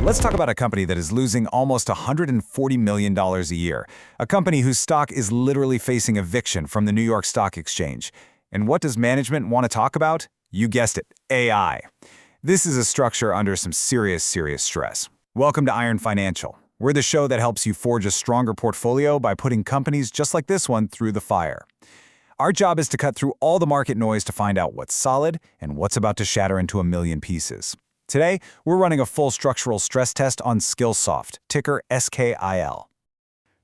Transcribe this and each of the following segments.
Let's talk about a company that is losing almost $140 million a year. A company whose stock is literally facing eviction from the New York Stock Exchange. And what does management want to talk about? You guessed it, AI. This is a structure under some serious stress. Welcome to Iron Financial. We're the show that helps you forge a stronger portfolio by putting companies just like this one through the fire. Our job is to cut through all the market noise to find out what's solid and what's about to shatter into a million pieces. Today, we're running a full structural stress test on Skillsoft, ticker SKIL.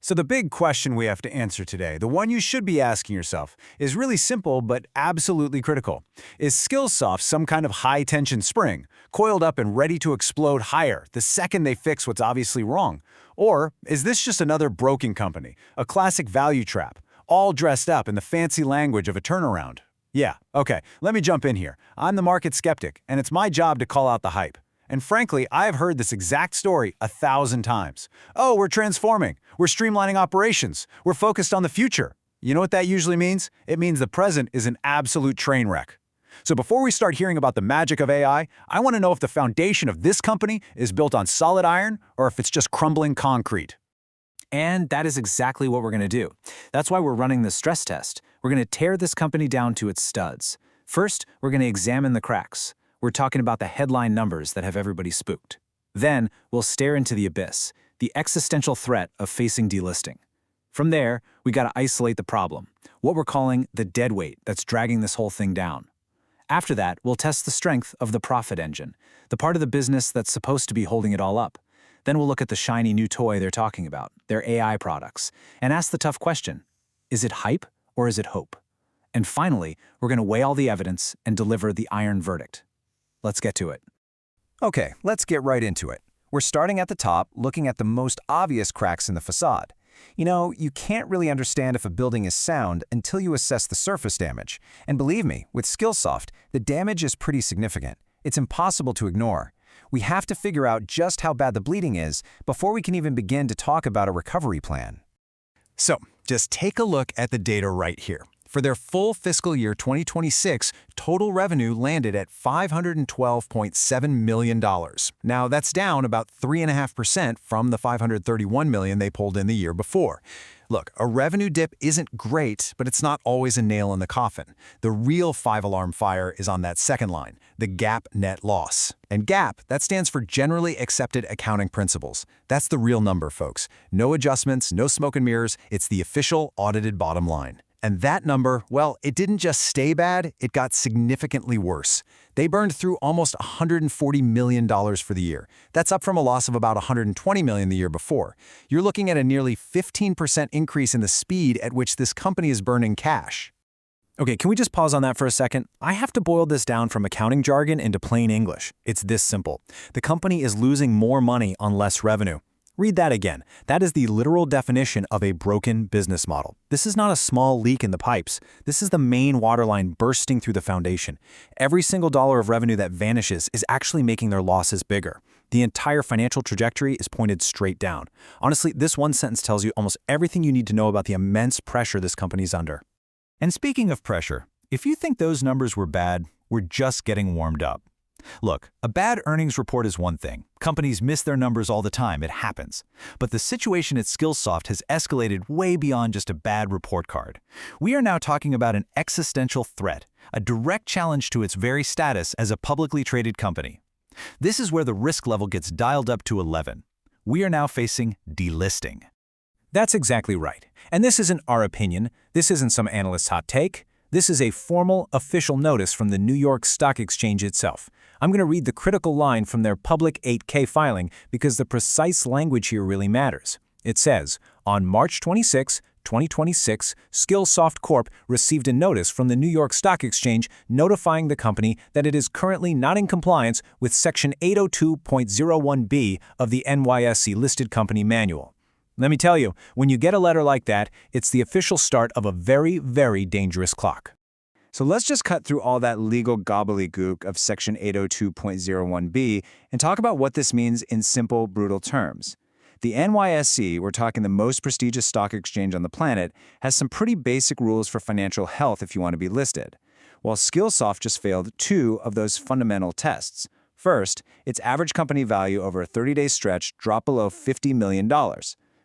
So the big question we have to answer today, the one you should be asking yourself, is really simple but absolutely critical. Is Skillsoft some kind of high-tension spring, coiled up and ready to explode higher the second they fix what's obviously wrong? Or is this just another broken company, a classic value trap, all dressed up in the fancy language of a turnaround? Yeah, okay, let me jump in here. I'm the market skeptic, and it's my job to call out the hype. And frankly, I've heard this exact story 1,000 times. Oh, we're transforming. We're streamlining operations. We're focused on the future. You know what that usually means? It means the present is an absolute train wreck. So before we start hearing about the magic of AI, I want to know if the foundation of this company is built on solid iron or if it's just crumbling concrete. And that is exactly what we're going to do. That's why we're running the stress test. We're going to tear this company down to its studs. First, we're going to examine the cracks. We're talking about the headline numbers that have everybody spooked. Then, we'll stare into the abyss, the existential threat of facing delisting. From there, we got to isolate the problem, what we're calling the dead weight that's dragging this whole thing down. After that, we'll test the strength of the profit engine, the part of the business that's supposed to be holding it all up. Then we'll look at the shiny new toy they're talking about, their AI products, and ask the tough question, is it hype or is it hope? And finally, we're going to weigh all the evidence and deliver the iron verdict. Let's get to it. Okay, let's get right into it. We're starting at the top, looking at the most obvious cracks in the facade. You know, you can't really understand if a building is sound until you assess the surface damage. And believe me, with Skillsoft, the damage is pretty significant. It's impossible to ignore. We have to figure out just how bad the bleeding is before we can even begin to talk about a recovery plan. So, just take a look at the data right here. For their full fiscal year 2026, total revenue landed at $512.7 million. Now, that's down about 3.5% from the $531 million they pulled in the year before. Look, a revenue dip isn't great, but it's not always a nail in the coffin. The real five-alarm fire is on that second line, the GAAP net loss. And GAAP, that stands for Generally Accepted Accounting Principles. That's the real number, folks. No adjustments, no smoke and mirrors. It's the official audited bottom line. And that number, well, it didn't just stay bad, it got significantly worse. They burned through almost $140 million for the year. That's up from a loss of about $120 million the year before. You're looking at a nearly 15% increase in the speed at which this company is burning cash. Okay, can we just pause on that for a second? I have to boil this down from accounting jargon into plain English. It's this simple. The company is losing more money on less revenue. Read that again. That is the literal definition of a broken business model. This is not a small leak in the pipes. This is the main waterline bursting through the foundation. Every single dollar of revenue that vanishes is actually making their losses bigger. The entire financial trajectory is pointed straight down. Honestly, this one sentence tells you almost everything you need to know about the immense pressure this company's under. And speaking of pressure, if you think those numbers were bad, we're just getting warmed up. Look, a bad earnings report is one thing. Companies miss their numbers all the time, it happens. But the situation at Skillsoft has escalated way beyond just a bad report card. We are now talking about an existential threat, a direct challenge to its very status as a publicly traded company. This is where the risk level gets dialed up to 11. We are now facing delisting. That's exactly right. And this isn't our opinion. This isn't some analyst's hot take. This is a formal, official notice from the New York Stock Exchange itself. I'm going to read the critical line from their public 8K filing because the precise language here really matters. It says, on March 26, 2026, Skillsoft Corp. Received a notice from the New York Stock Exchange notifying the company that it is currently not in compliance with Section 802.01b of the NYSE Listed Company Manual. Let me tell you, when you get a letter like that, it's the official start of a very, very dangerous clock. So let's just cut through all that legal gobbledygook of Section 802.01b and talk about what this means in simple, brutal terms. The NYSE, we're talking the most prestigious stock exchange on the planet, has some pretty basic rules for financial health if you want to be listed. While Skillsoft just failed 2 of those fundamental tests. First, its average company value over a 30-day stretch dropped below $50 million.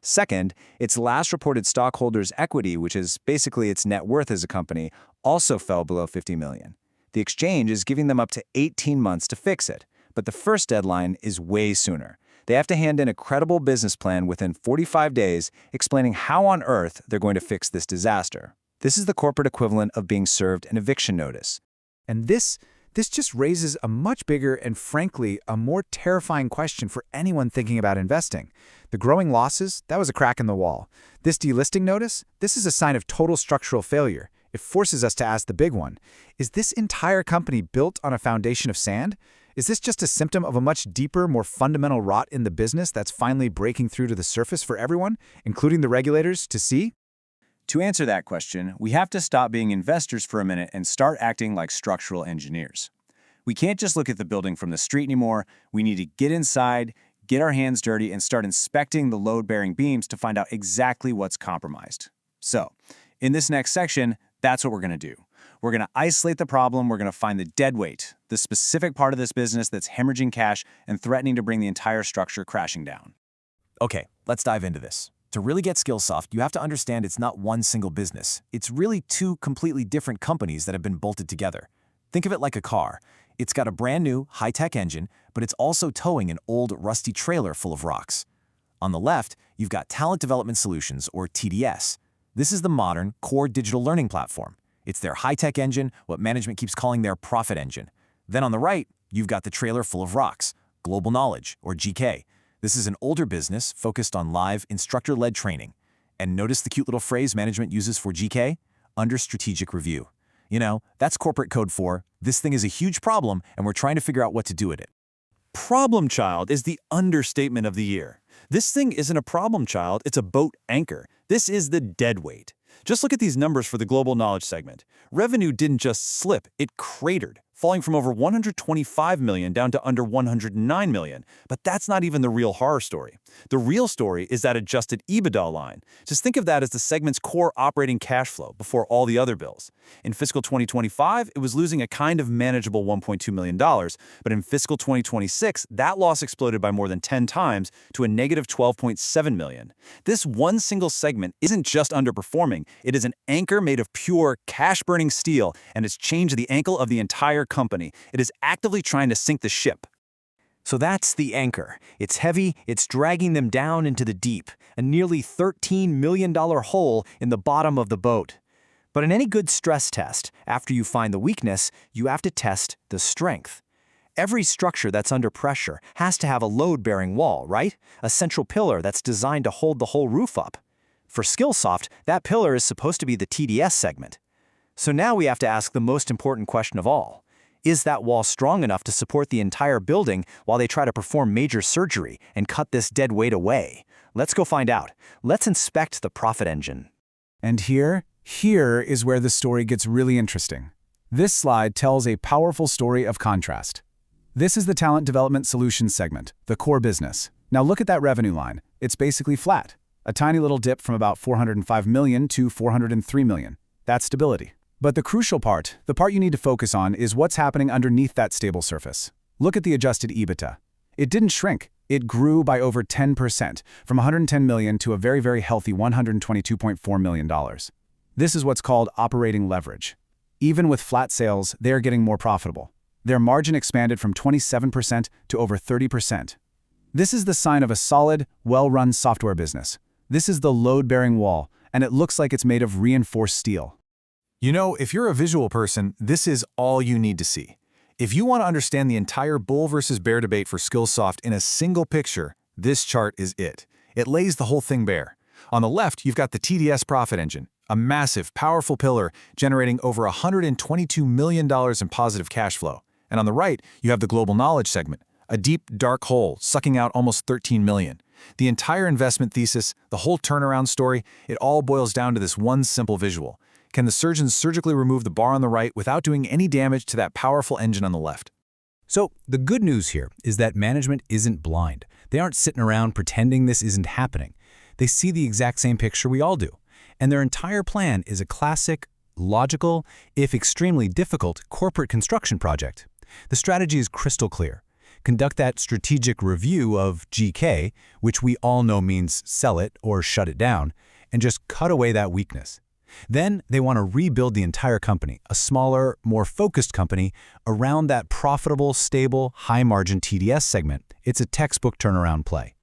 Second, its last reported stockholders' equity, which is basically its net worth as a company, also fell below $50 million. The exchange is giving them up to 18 months to fix it, but the first deadline is way sooner. They have to hand in a credible business plan within 45 days explaining how on earth they're going to fix this disaster. This is the corporate equivalent of being served an eviction notice. And this just raises a much bigger and, frankly, a more terrifying question for anyone thinking about investing. The growing losses, that was a crack in the wall. This delisting notice, this is a sign of total structural failure. It forces us to ask the big one. Is this entire company built on a foundation of sand? Is this just a symptom of a much deeper, more fundamental rot in the business that's finally breaking through to the surface for everyone, including the regulators, to see? To answer that question, we have to stop being investors for a minute and start acting like structural engineers. We can't just look at the building from the street anymore. We need to get inside, get our hands dirty, and start inspecting the load-bearing beams to find out exactly what's compromised. So, in this next section, that's what we're going to do. We're going to isolate the problem, we're going to find the dead weight, the specific part of this business that's hemorrhaging cash and threatening to bring the entire structure crashing down. Okay, let's dive into this. To really get Skillsoft, you have to understand it's not one single business. It's really two completely different companies that have been bolted together. Think of it like a car. It's got a brand new, high-tech engine, but it's also towing an old, rusty trailer full of rocks. On the left, you've got Talent Development Solutions, or TDS. This is the modern, core digital learning platform. It's their high-tech engine, what management keeps calling their profit engine. Then on the right, you've got the trailer full of rocks, Global Knowledge, or GK. This is an older business focused on live, instructor-led training. And notice the cute little phrase management uses for GK? Under strategic review. You know, that's corporate code for, this thing is a huge problem and we're trying to figure out what to do with it. Problem child is the understatement of the year. This thing isn't a problem child, it's a boat anchor. This is the dead weight. Just look at these numbers for the global knowledge segment. Revenue didn't just slip, it cratered, falling from over $125 million down to under $109 million. But that's not even the real horror story. The real story is that adjusted EBITDA line. Just think of that as the segment's core operating cash flow before all the other bills. In fiscal 2025, it was losing a kind of manageable $1.2 million, but in fiscal 2026, that loss exploded by more than 10 times to a negative $12.7 million. This one single segment isn't just underperforming, it is an anchor made of pure, cash-burning steel, and it's changed the ankle of the entire company. It is actively trying to sink the ship. So that's the anchor. It's heavy, it's dragging them down into the deep, a nearly $13 million hole in the bottom of the boat. But in any good stress test, after you find the weakness, you have to test the strength. Every structure that's under pressure has to have a load-bearing wall, right? A central pillar that's designed to hold the whole roof up. For Skillsoft, that pillar is supposed to be the TDS segment. So now we have to ask the most important question of all. Is that wall strong enough to support the entire building while they try to perform major surgery and cut this dead weight away? Let's go find out. Let's inspect the profit engine. And here is where the story gets really interesting. This slide tells a powerful story of contrast. This is the Talent Development Solutions segment, the core business. Now look at that revenue line. It's basically flat. A tiny little dip from about $405 million to $403 million. That's stability. But the crucial part, the part you need to focus on, is what's happening underneath that stable surface. Look at the adjusted EBITDA. It didn't shrink. It grew by over 10%, from $110 million to a very, very healthy $122.4 million. This is what's called operating leverage. Even with flat sales, they are getting more profitable. Their margin expanded from 27% to over 30%. This is the sign of a solid, well-run software business. This is the load-bearing wall, and it looks like it's made of reinforced steel. You know, if you're a visual person, this is all you need to see. If you want to understand the entire bull versus bear debate for Skillsoft in a single picture, this chart is it. It lays the whole thing bare. On the left, you've got the TDS profit engine, a massive, powerful pillar generating over $122 million in positive cash flow. And on the right, you have the global knowledge segment, a deep, dark hole sucking out almost $13 million. The entire investment thesis, the whole turnaround story, it all boils down to this one simple visual. Can the surgeons surgically remove the bar on the right without doing any damage to that powerful engine on the left? So the good news here is that management isn't blind. They aren't sitting around pretending this isn't happening. They see the exact same picture we all do. And their entire plan is a classic, logical, if extremely difficult, corporate construction project. The strategy is crystal clear. conduct that strategic review of GK, which we all know means sell it or shut it down, and just cut away that weakness. Then they want to rebuild the entire company, a smaller, more focused company, around that profitable, stable, high-margin TDS segment. It's a textbook turnaround play.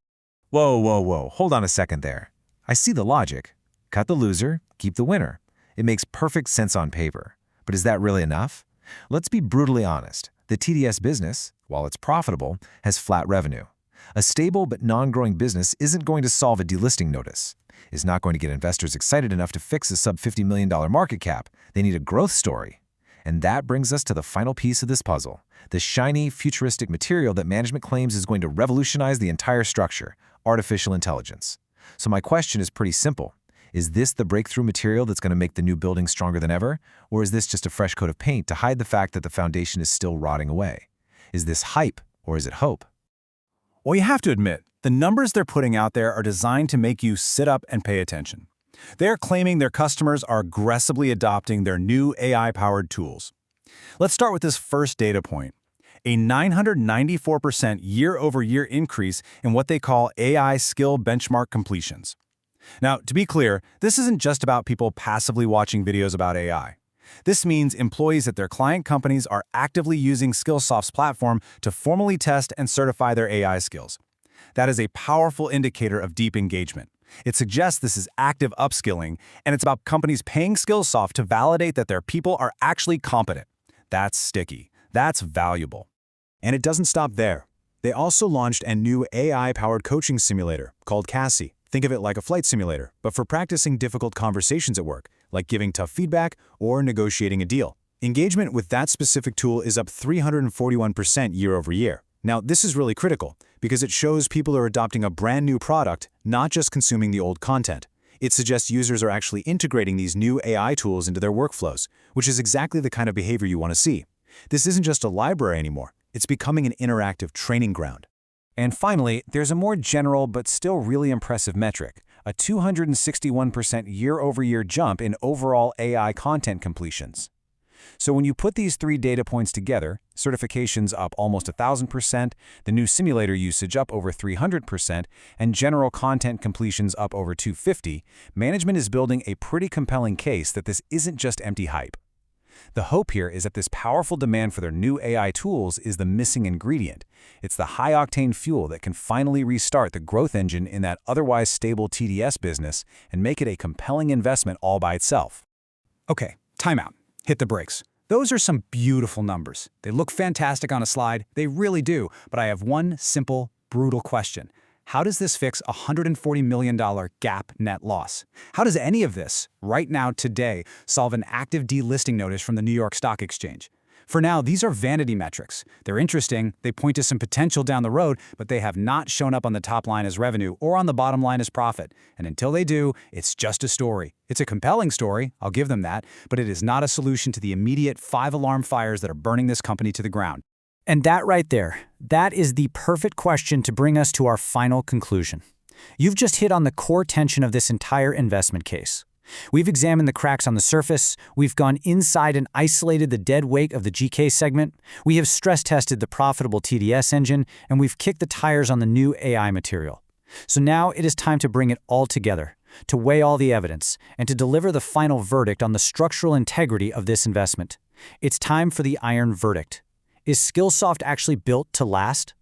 Whoa. Hold on a second there. I see the logic. Cut the loser, keep the winner. It makes perfect sense on paper. But is that really enough? Let's be brutally honest. The TDS business, while it's profitable, has flat revenue. A stable but non-growing business isn't going to solve a delisting notice. It's not going to get investors excited enough to fix a sub-$50 million market cap. They need a growth story. And that brings us to the final piece of this puzzle, the shiny, futuristic material that management claims is going to revolutionize the entire structure, artificial intelligence. So my question is pretty simple. Is this the breakthrough material that's going to make the new building stronger than ever? Or is this just a fresh coat of paint to hide the fact that the foundation is still rotting away? Is this hype or is it hope? Well, you have to admit, the numbers they're putting out there are designed to make you sit up and pay attention. They're claiming their customers are aggressively adopting their new AI-powered tools. Let's start with this first data point, a 994% year-over-year increase in what they call AI skill benchmark completions. Now, to be clear, this isn't just about people passively watching videos about AI. This means employees at their client companies are actively using Skillsoft's platform to formally test and certify their AI skills. That is a powerful indicator of deep engagement. It suggests this is active upskilling, and it's about companies paying Skillsoft to validate that their people are actually competent. That's sticky. That's valuable. And it doesn't stop there. They also launched a new AI-powered coaching simulator called Cassie. Think of it like a flight simulator, but for practicing difficult conversations at work, like giving tough feedback or negotiating a deal. Engagement with that specific tool is up 341% year-over-year. Now, this is really critical because it shows people are adopting a brand new product, not just consuming the old content. It suggests users are actually integrating these new AI tools into their workflows, which is exactly the kind of behavior you want to see. This isn't just a library anymore. It's becoming an interactive training ground. And finally, there's a more general but still really impressive metric, a 261% year-over-year jump in overall AI content completions. So when you put these three data points together, certifications up almost 1,000%, the new simulator usage up over 300%, and general content completions up over 250%, management is building a pretty compelling case that this isn't just empty hype. The hope here is that this powerful demand for their new AI tools is the missing ingredient. It's the high-octane fuel that can finally restart the growth engine in that otherwise stable TDS business and make it a compelling investment all by itself. Okay, time out. Hit the brakes. Those are some beautiful numbers. They look fantastic on a slide. They really do. But I have one simple, brutal question. How does this fix a $140 million GAAP net loss? How does any of this, right now, today, solve an active delisting notice from the New York Stock Exchange? For now, these are vanity metrics. They're interesting, they point to some potential down the road, but they have not shown up on the top line as revenue or on the bottom line as profit. And until they do, it's just a story. It's a compelling story, I'll give them that, but it is not a solution to the immediate 5 alarm fires that are burning this company to the ground. And that right there, that is the perfect question to bring us to our final conclusion. You've just hit on the core tension of this entire investment case. We've examined the cracks on the surface, we've gone inside and isolated the dead weight of the GK segment, we have stress-tested the profitable TDS engine, and we've kicked the tires on the new AI material. So now it is time to bring it all together, to weigh all the evidence, and to deliver the final verdict on the structural integrity of this investment. It's time for the iron verdict. Is Skillsoft actually built to last?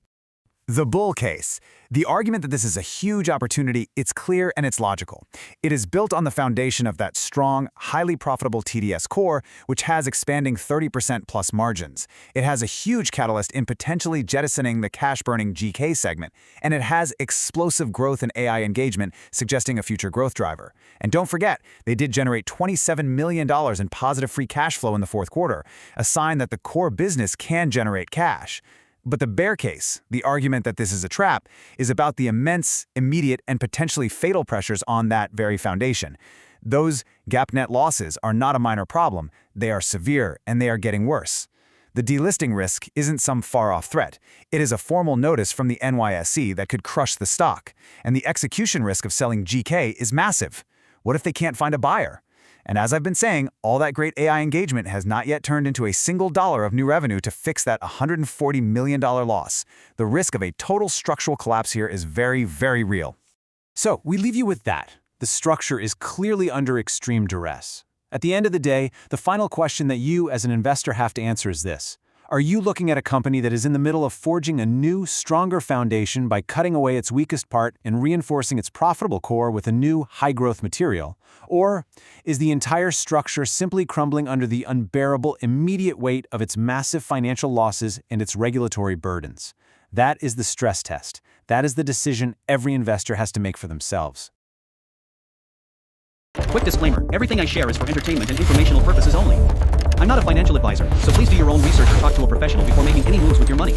The bull case. The argument that this is a huge opportunity, it's clear and it's logical. It is built on the foundation of that strong, highly profitable TDS core, which has expanding 30% plus margins. It has a huge catalyst in potentially jettisoning the cash-burning GK segment, and it has explosive growth in AI engagement, suggesting a future growth driver. And don't forget, they did generate $27 million in positive free cash flow in the fourth quarter, a sign that the core business can generate cash. But the bear case, the argument that this is a trap, is about the immense, immediate, and potentially fatal pressures on that very foundation. Those GAAP net losses are not a minor problem, they are severe, and they are getting worse. The delisting risk isn't some far-off threat. It is a formal notice from the NYSE that could crush the stock, and the execution risk of selling GK is massive. What if they can't find a buyer? And as I've been saying, all that great AI engagement has not yet turned into a single dollar of new revenue to fix that $140 million loss. The risk of a total structural collapse here is very, very real. So, we leave you with that. The structure is clearly under extreme duress. At the end of the day, the final question that you as an investor have to answer is this. Are you looking at a company that is in the middle of forging a new, stronger foundation by cutting away its weakest part and reinforcing its profitable core with a new, high-growth material? Or is the entire structure simply crumbling under the unbearable, immediate weight of its massive financial losses and its regulatory burdens? That is the stress test. That is the decision every investor has to make for themselves. Quick disclaimer, everything I share is for entertainment and informational purposes only. I'm not a financial advisor, so please do your own research or talk to a professional before making any moves with your money.